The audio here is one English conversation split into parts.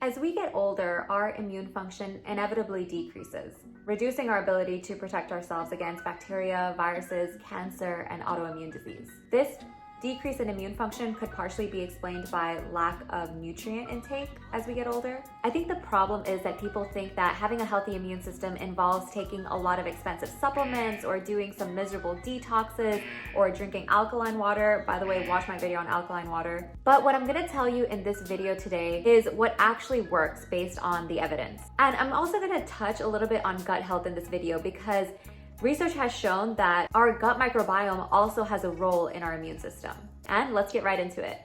As we get older, our immune function inevitably decreases, reducing our ability to protect ourselves against bacteria, viruses, cancer, and autoimmune disease. This decrease in immune function could partially be explained by lack of nutrient intake as we get older. I think the problem is that people think that having a healthy immune system involves taking a lot of expensive supplements or doing some miserable detoxes or drinking alkaline water. By the way, watch my video on alkaline water. But what I'm gonna tell you in this video today is what actually works based on the evidence. And I'm also gonna touch a little bit on gut health in this video because research has shown that our gut microbiome also has a role in our immune system. And let's get right into it.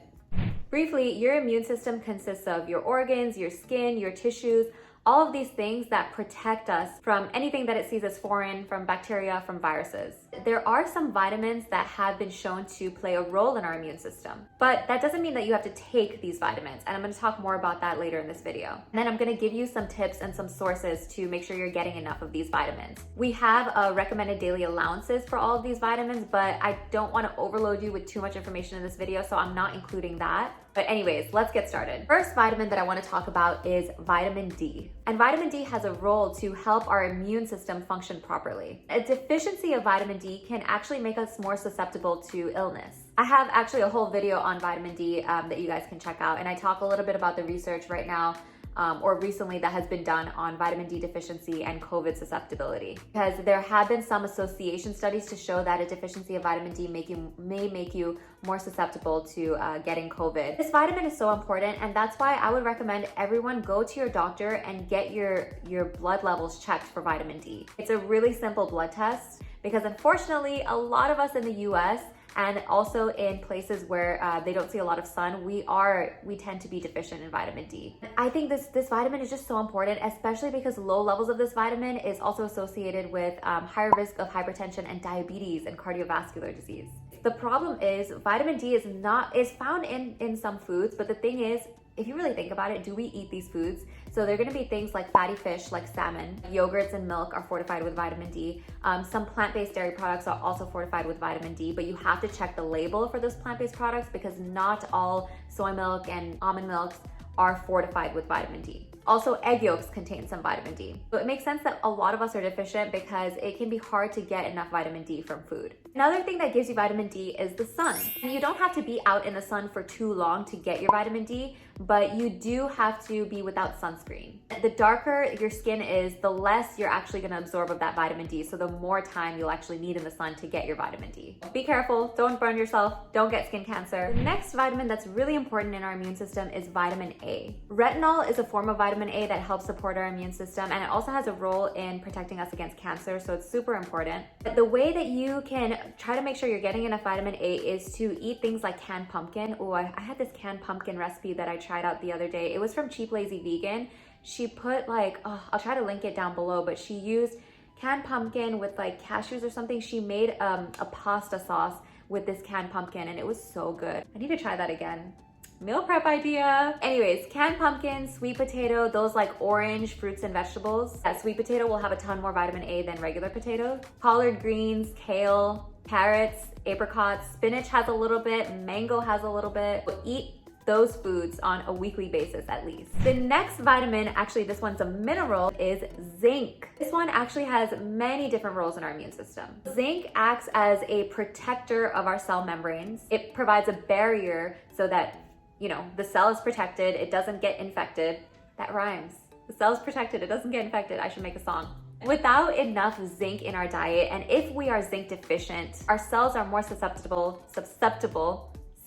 Briefly, your immune system consists of your organs, your skin, your tissues, all of these things that protect us from anything that it sees as foreign, from bacteria, from viruses. There are some vitamins that have been shown to play a role in our immune system, but that doesn't mean that you have to take these vitamins. And I'm gonna talk more about that later in this video. And then I'm gonna give you some tips and some sources to make sure you're getting enough of these vitamins. We have recommended daily allowances for all of these vitamins, but I don't wanna overload you with too much information in this video, so I'm not including that. But anyways, let's get started. First vitamin that I want to talk about is vitamin D. And vitamin D has a role to help our immune system function properly. A deficiency of vitamin D can actually make us more susceptible to illness. I have actually a whole video on vitamin D that you guys can check out. And I talk a little bit about the research right now or recently that has been done on vitamin D deficiency and COVID susceptibility. Because there have been some association studies to show that a deficiency of vitamin D may make you more susceptible to getting COVID. This vitamin is so important, and that's why I would recommend everyone go to your doctor and get your blood levels checked for vitamin D. It's a really simple blood test because unfortunately, a lot of us in the US and also in places where they don't see a lot of sun, we tend to be deficient in vitamin D. I think this vitamin is just so important, especially because low levels of this vitamin is also associated with higher risk of hypertension and diabetes and cardiovascular disease. The problem is vitamin D is found in some foods, but the thing is, if you really think about it, do we eat these foods? So they're gonna be things like fatty fish, like salmon. Yogurts and milk are fortified with vitamin D. Some plant-based dairy products are also fortified with vitamin D, but you have to check the label for those plant-based products because not all soy milk and almond milks are fortified with vitamin D. Also, egg yolks contain some vitamin D. So it makes sense that a lot of us are deficient because it can be hard to get enough vitamin D from food. Another thing that gives you vitamin D is the sun. And you don't have to be out in the sun for too long to get your vitamin D, but you do have to be without sunscreen. The darker your skin is, the less you're actually gonna absorb of that vitamin D, so the more time you'll actually need in the sun to get your vitamin D. Be careful, don't burn yourself, don't get skin cancer. The next vitamin that's really important in our immune system is vitamin A. Retinol is a form of vitamin A that helps support our immune system, and it also has a role in protecting us against cancer, so it's super important. But the way that you can try to make sure you're getting enough vitamin A is to eat things like canned pumpkin. Oh, I had this canned pumpkin recipe that I tried out the other day. It was from Cheap Lazy Vegan. She put I'll try to link it down below, but she used canned pumpkin with like cashews or something. She made a pasta sauce with this canned pumpkin and it was so good. I need to try that again. Meal prep idea. Anyways, canned pumpkin, sweet potato, those like orange fruits and vegetables. That sweet potato will have a ton more vitamin A than regular potatoes. Collard greens, kale, carrots, apricots, spinach has a little bit, mango has a little bit. Eat those foods on a weekly basis at least. The next vitamin, actually this one's a mineral, is zinc. This one actually has many different roles in our immune system. Zinc acts as a protector of our cell membranes. It provides a barrier so that, you know, the cell is protected, it doesn't get infected. That rhymes. The cell is protected, it doesn't get infected. I should make a song. Without enough zinc in our diet, and if we are zinc deficient, our cells are more susceptible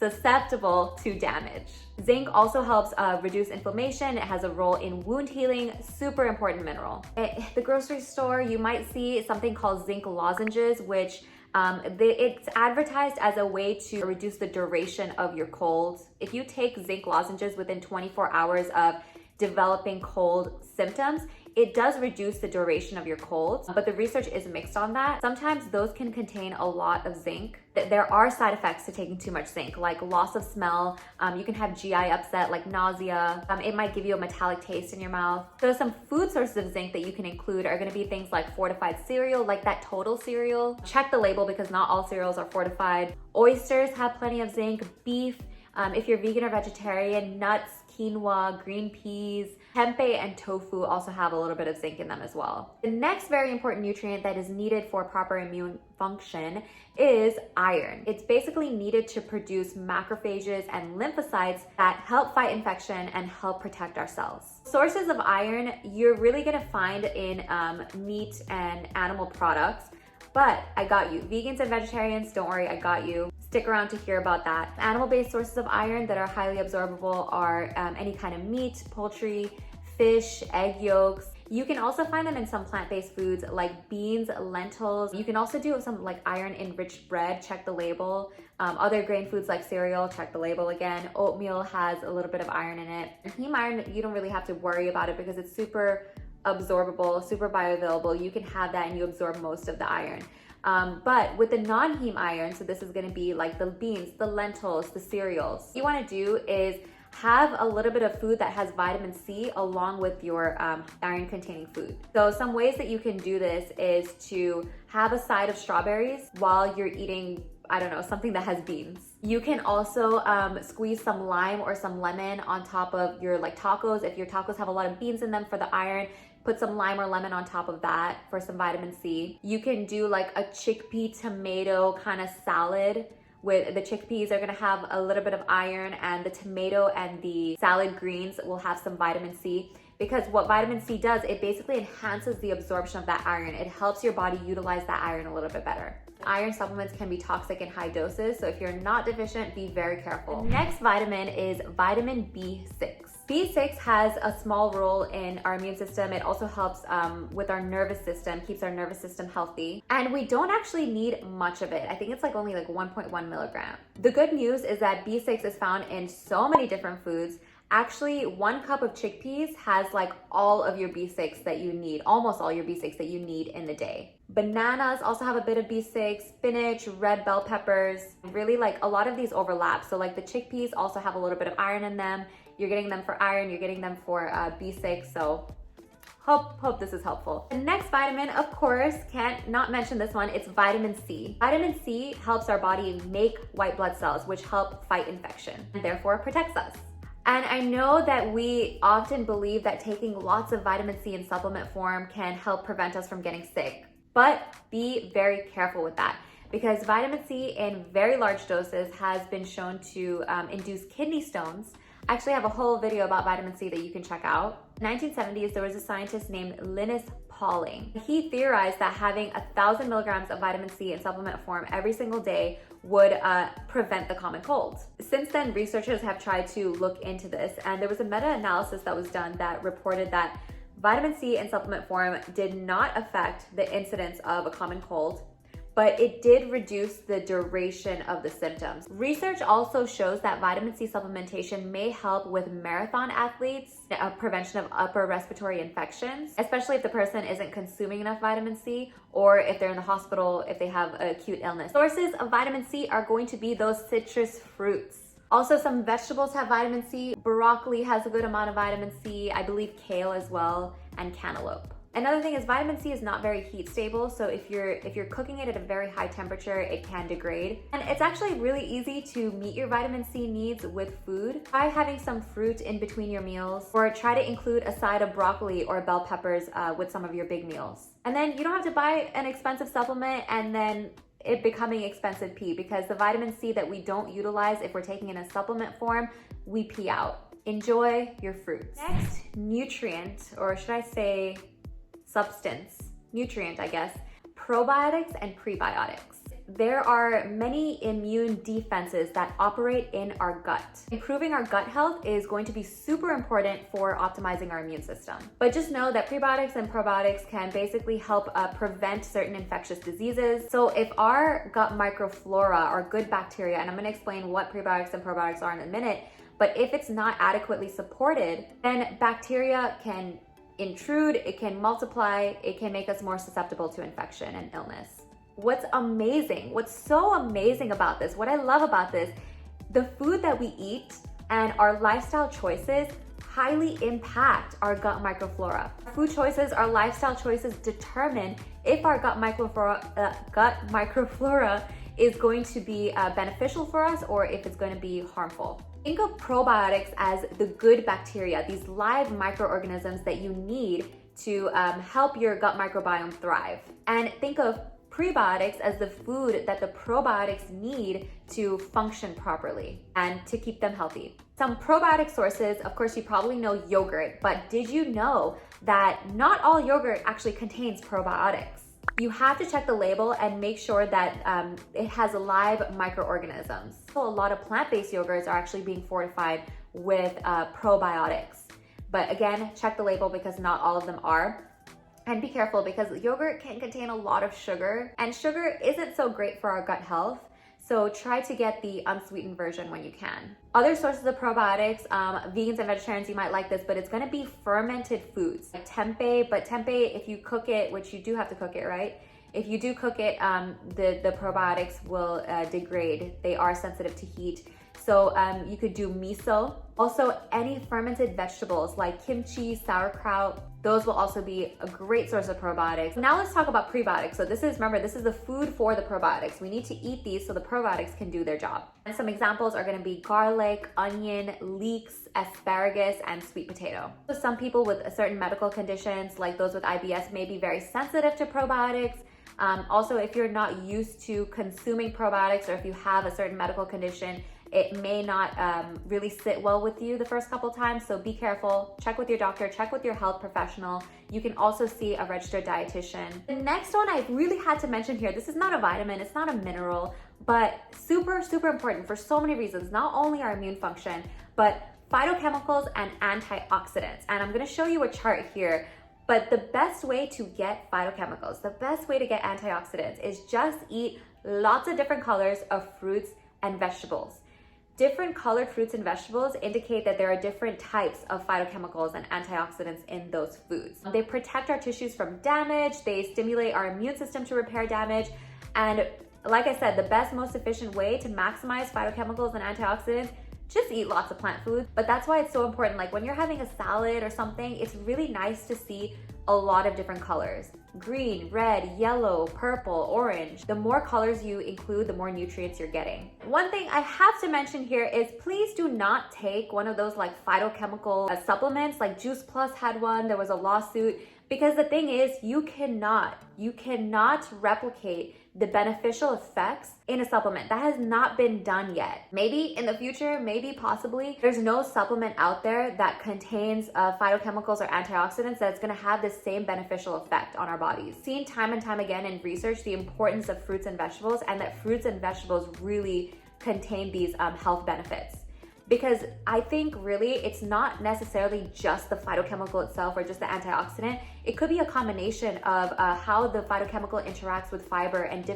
to damage. Zinc also helps reduce inflammation. It has a role in wound healing, super important mineral. At the grocery store, you might see something called zinc lozenges, which it's advertised as a way to reduce the duration of your cold. If you take zinc lozenges within 24 hours of developing cold symptoms, it does reduce the duration of your cold, but the research is mixed on that. Sometimes those can contain a lot of zinc. There are side effects to taking too much zinc, like loss of smell. You can have GI upset, like nausea. It might give you a metallic taste in your mouth. So some food sources of zinc that you can include are gonna be things like fortified cereal, like that Total cereal. Check the label because not all cereals are fortified. Oysters have plenty of zinc, beef. If you're vegan or vegetarian, nuts, quinoa, green peas, tempeh, and tofu also have a little bit of zinc in them as well. The next very important nutrient that is needed for proper immune function is iron. It's basically needed to produce macrophages and lymphocytes that help fight infection and help protect our cells. Sources of iron you're really gonna find in meat and animal products, but I got you. Vegans and vegetarians, don't worry, I got you. Stick around to hear about that. Animal-based sources of iron that are highly absorbable are any kind of meat, poultry, fish, egg yolks. You can also find them in some plant-based foods like beans, lentils. You can also do some like iron-enriched bread, check the label. Other grain foods like cereal, check the label again. Oatmeal has a little bit of iron in it. And heme iron, you don't really have to worry about it because it's super absorbable, super bioavailable. You can have that and you absorb most of the iron. But with the non-heme iron, so this is gonna be like the beans, the lentils, the cereals, what you wanna do is have a little bit of food that has vitamin C along with your iron-containing food. So some ways that you can do this is to have a side of strawberries while you're eating, I don't know, something that has beans. You can also squeeze some lime or some lemon on top of your like tacos. If your tacos have a lot of beans in them for the iron, put some lime or lemon on top of that for some vitamin C. You can do like a chickpea tomato kind of salad. With the chickpeas are gonna have a little bit of iron, and the tomato and the salad greens will have some vitamin C, because what vitamin C does, it basically enhances the absorption of that iron. It helps your body utilize that iron a little bit better. Iron supplements can be toxic in high doses, so if you're not deficient, be very careful. The next vitamin is vitamin B6. B6 has a small role in our immune system. It also helps with our nervous system, keeps our nervous system healthy. And we don't actually need much of it. I think it's like only like 1.1 milligram. The good news is that B6 is found in so many different foods. Actually, 1 cup of chickpeas has like all of your B6 that you need, almost all your B6 that you need in the day. Bananas also have a bit of B6, spinach, red bell peppers, really like a lot of these overlap. So like the chickpeas also have a little bit of iron in them. You're getting them for iron, you're getting them for B6, so hope this is helpful. The next vitamin, of course, can't not mention this one, it's vitamin C. Vitamin C helps our body make white blood cells, which help fight infection and therefore protects us. And I know that we often believe that taking lots of vitamin C in supplement form can help prevent us from getting sick, but be very careful with that, because vitamin C in very large doses has been shown to induce kidney stones. I actually have a whole video about vitamin C that you can check out. In the 1970s, there was a scientist named Linus Pauling. He theorized that having 1,000 milligrams of vitamin C in supplement form every single day would prevent the common cold. Since then, researchers have tried to look into this, and there was a meta-analysis that was done that reported that vitamin C in supplement form did not affect the incidence of a common cold, but it did reduce the duration of the symptoms. Research also shows that vitamin C supplementation may help with marathon athletes, prevention of upper respiratory infections, especially if the person isn't consuming enough vitamin C, or if they're in the hospital, if they have acute illness. Sources of vitamin C are going to be those citrus fruits. Also, some vegetables have vitamin C. Broccoli has a good amount of vitamin C. I believe kale as well, and cantaloupe. Another thing is vitamin C is not very heat stable, so if you're cooking it at a very high temperature, it can degrade. And it's actually really easy to meet your vitamin C needs with food. Try having some fruit in between your meals, or try to include a side of broccoli or bell peppers with some of your big meals. And then you don't have to buy an expensive supplement and then it becoming expensive pee, because the vitamin C that we don't utilize if we're taking in a supplement form, we pee out. Enjoy your fruits. Next nutrient, or should I say nutrient, I guess, probiotics and prebiotics. There are many immune defenses that operate in our gut. Improving our gut health is going to be super important for optimizing our immune system. But just know that prebiotics and probiotics can basically help prevent certain infectious diseases. So if our gut microflora are good bacteria, and I'm gonna explain what prebiotics and probiotics are in a minute, but if it's not adequately supported, then bacteria can intrude, it can multiply, it can make us more susceptible to infection and illness. What's so amazing about this, what I love about this, the food that we eat and our lifestyle choices highly impact our gut microflora. Food choices, our lifestyle choices determine if our gut microflora is going to be beneficial for us or if it's going to be harmful. Think of probiotics as the good bacteria, these live microorganisms that you need to help your gut microbiome thrive. And think of prebiotics as the food that the probiotics need to function properly and to keep them healthy. Some probiotic sources, of course, you probably know yogurt, but did you know that not all yogurt actually contains probiotics? You have to check the label and make sure that it has live microorganisms. So a lot of plant-based yogurts are actually being fortified with probiotics. But again, check the label because not all of them are. And be careful because yogurt can contain a lot of sugar, and sugar isn't so great for our gut health. So try to get the unsweetened version when you can. Other sources of probiotics, vegans and vegetarians, you might like this, but it's gonna be fermented foods like tempeh. But tempeh, if you cook it, which you do have to cook it, right? If you do cook it, the probiotics will degrade. They are sensitive to heat. So you could do miso. Also, any fermented vegetables like kimchi, sauerkraut, those will also be a great source of probiotics. Now let's talk about prebiotics. So remember, this is the food for the probiotics. We need to eat these so the probiotics can do their job. And some examples are gonna be garlic, onion, leeks, asparagus, and sweet potato. So some people with certain medical conditions, like those with IBS, may be very sensitive to probiotics. Also, if you're not used to consuming probiotics, or if you have a certain medical condition, it may not really sit well with you the first couple times, so be careful. Check with your doctor, check with your health professional. You can also see a registered dietitian. The next one I really had to mention here, this is not a vitamin, it's not a mineral, but super, super important for so many reasons, not only our immune function, but phytochemicals and antioxidants. And I'm gonna show you a chart here. But the best way to get phytochemicals, the best way to get antioxidants is just eat lots of different colors of fruits and vegetables. Different colored fruits and vegetables indicate that there are different types of phytochemicals and antioxidants in those foods. They protect our tissues from damage, they stimulate our immune system to repair damage, and like I said, the best, most efficient way to maximize phytochemicals and antioxidants, just eat lots of plant foods. But that's why it's so important. Like when you're having a salad or something, it's really nice to see a lot of different colors. Green, red, yellow, purple, orange. The more colors you include, the more nutrients you're getting. One thing I have to mention here is please do not take one of those like phytochemical supplements, like Juice Plus had one, there was a lawsuit, because the thing is you cannot replicate the beneficial effects in a supplement. That has not been done yet. Maybe in the future, maybe possibly, there's no supplement out there that contains phytochemicals or antioxidants that's gonna have the same beneficial effect on our bodies. Seen time and time again in research the importance of fruits and vegetables, and that fruits and vegetables really contain these health benefits. Because I think really it's not necessarily just the phytochemical itself or just the antioxidant. It could be a combination of how the phytochemical interacts with fiber and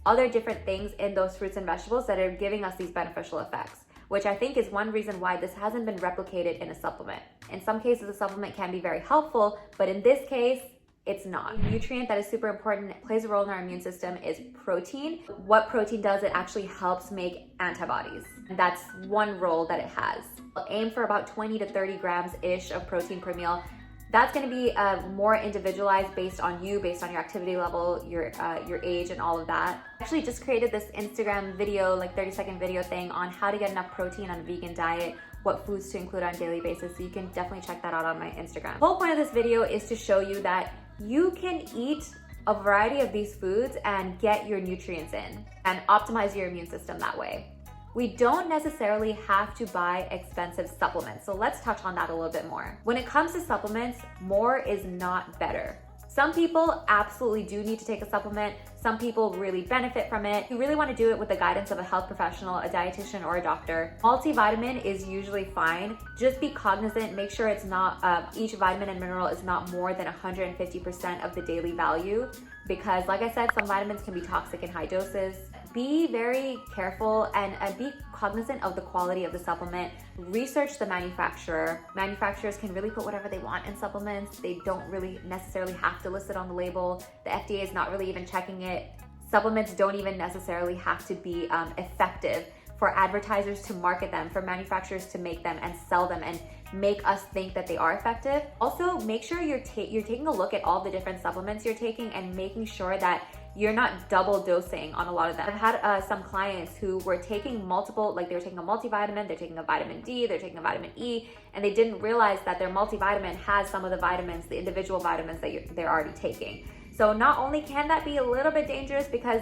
other different things in those fruits and vegetables that are giving us these beneficial effects, which I think is one reason why this hasn't been replicated in a supplement. In some cases, a supplement can be very helpful, but in this case, it's not. A nutrient that is super important, plays a role in our immune system, is protein. What protein does, it actually helps make antibodies. And that's one role that it has. Aim for about 20 to 30 grams-ish of protein per meal. That's gonna be more individualized based on you, based on your activity level, your age, and all of that. I actually just created this Instagram video, like 30-second video thing on how to get enough protein on a vegan diet, what foods to include on a daily basis, so you can definitely check that out on my Instagram. The whole point of this video is to show you that you can eat a variety of these foods and get your nutrients in and optimize your immune system that way. We don't necessarily have to buy expensive supplements, so let's touch on that a little bit more. When it comes to supplements, more is not better. Some people absolutely do need to take a supplement. Some people really benefit from it. You really want to do it with the guidance of a health professional, a dietitian, or a doctor. Multivitamin is usually fine. Just be cognizant, make sure it's not, each vitamin and mineral is not more than 150% of the daily value, because like I said, some vitamins can be toxic in high doses. Be very careful and be cognizant of the quality of the supplement. Research the manufacturer. Manufacturers can really put whatever they want in supplements. They don't really necessarily have to list it on the label. The FDA is not really even checking it. Supplements don't even necessarily have to be effective for advertisers to market them, for manufacturers to make them and sell them and make us think that they are effective. Also, make sure you're taking a look at all the different supplements you're taking and making sure that you're not double dosing on a lot of them. I've had some clients who were taking multiple, like they were taking a multivitamin, they're taking a vitamin D, they're taking a vitamin E, and they didn't realize that their multivitamin has some of the vitamins, the individual vitamins that they're already taking. So not only can that be a little bit dangerous because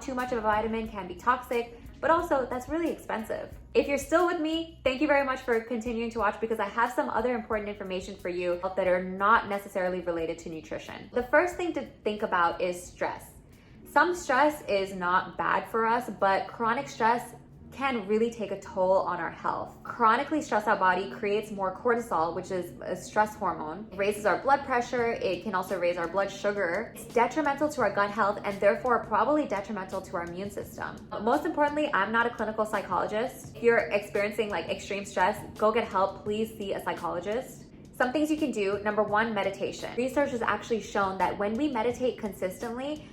too much of a vitamin can be toxic, but also that's really expensive. If you're still with me, thank you very much for continuing to watch, because I have some other important information for you that are not necessarily related to nutrition. The first thing to think about is stress. Some stress is not bad for us, but chronic stress can really take a toll on our health. Chronically stressed out body creates more cortisol, which is a stress hormone. It raises our blood pressure. It can also raise our blood sugar. It's detrimental to our gut health and therefore probably detrimental to our immune system. Most importantly, I'm not a clinical psychologist. If you're experiencing like extreme stress, go get help. Please see a psychologist. Some things you can do. Number one, meditation. Research has actually shown that when we meditate consistently,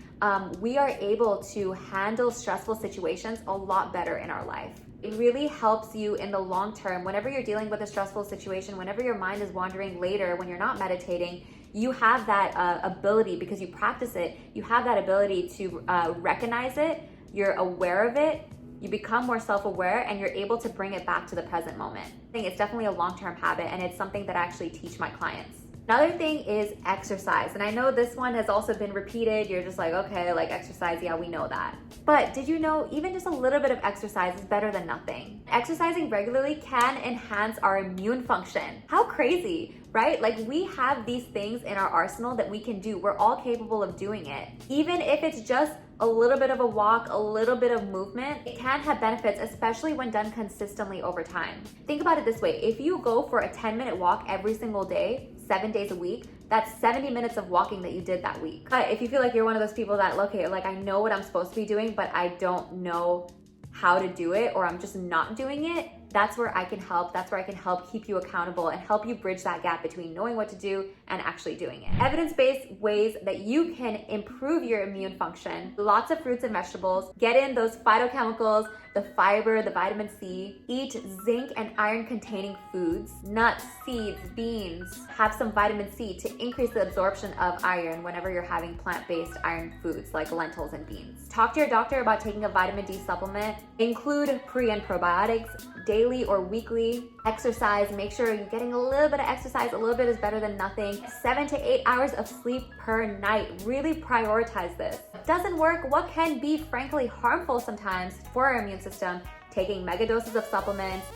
we are able to handle stressful situations a lot better in our life. It really helps you in the long term. Whenever you're dealing with a stressful situation, whenever your mind is wandering later, when you're not meditating, you have that ability, because you practice it, you have that ability to recognize it, you're aware of it, you become more self-aware, and you're able to bring it back to the present moment. I think it's definitely a long-term habit, and it's something that I actually teach my clients. Another thing is exercise. And I know this one has also been repeated. You're just like, okay, like exercise, yeah, we know that. But did you know even just a little bit of exercise is better than nothing? Exercising regularly can enhance our immune function. How crazy, right? Like we have these things in our arsenal that we can do. We're all capable of doing it. Even if it's just a little bit of a walk, a little bit of movement, it can have benefits, especially when done consistently over time. Think about it this way. If you go for a 10-minute walk every single day, 7 days a week, that's 70 minutes of walking that you did that week. But if you feel like you're one of those people that, okay, like I know what I'm supposed to be doing, but I don't know how to do it, or I'm just not doing it, that's where I can help. That's where I can help keep you accountable and help you bridge that gap between knowing what to do and actually doing it. Evidence-based ways that you can improve your immune function. Lots of fruits and vegetables. Get in those phytochemicals, the fiber, the vitamin C. Eat zinc and iron containing foods. Nuts, seeds, beans. Have some vitamin C to increase the absorption of iron whenever you're having plant-based iron foods like lentils and beans. Talk to your doctor about taking a vitamin D supplement. Include pre and probiotics daily or weekly. Exercise, make sure you're getting a little bit of exercise. A little bit is better than nothing. 7 to 8 hours of sleep per night. Really prioritize this. If it doesn't work, what can be frankly harmful sometimes for our immune system? Taking mega doses of supplements,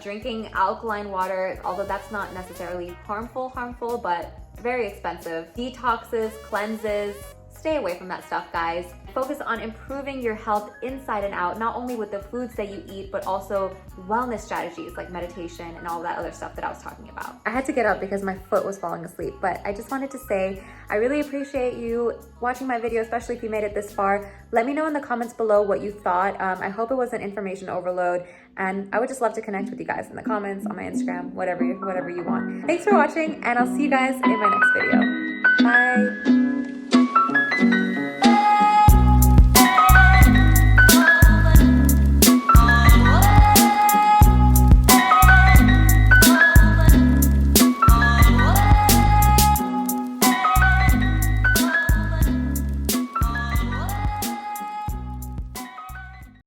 drinking alkaline water, although that's not necessarily harmful, but very expensive. Detoxes, cleanses. Stay away from that stuff, guys. Focus on improving your health inside and out, not only with the foods that you eat, but also wellness strategies like meditation and all that other stuff that I was talking about. I had to get up because my foot was falling asleep, but I just wanted to say, I really appreciate you watching my video, especially if you made it this far. Let me know in the comments below what you thought. I hope it wasn't information overload, and I would just love to connect with you guys in the comments, on my Instagram, whatever you want. Thanks for watching, and I'll see you guys in my next video. Bye.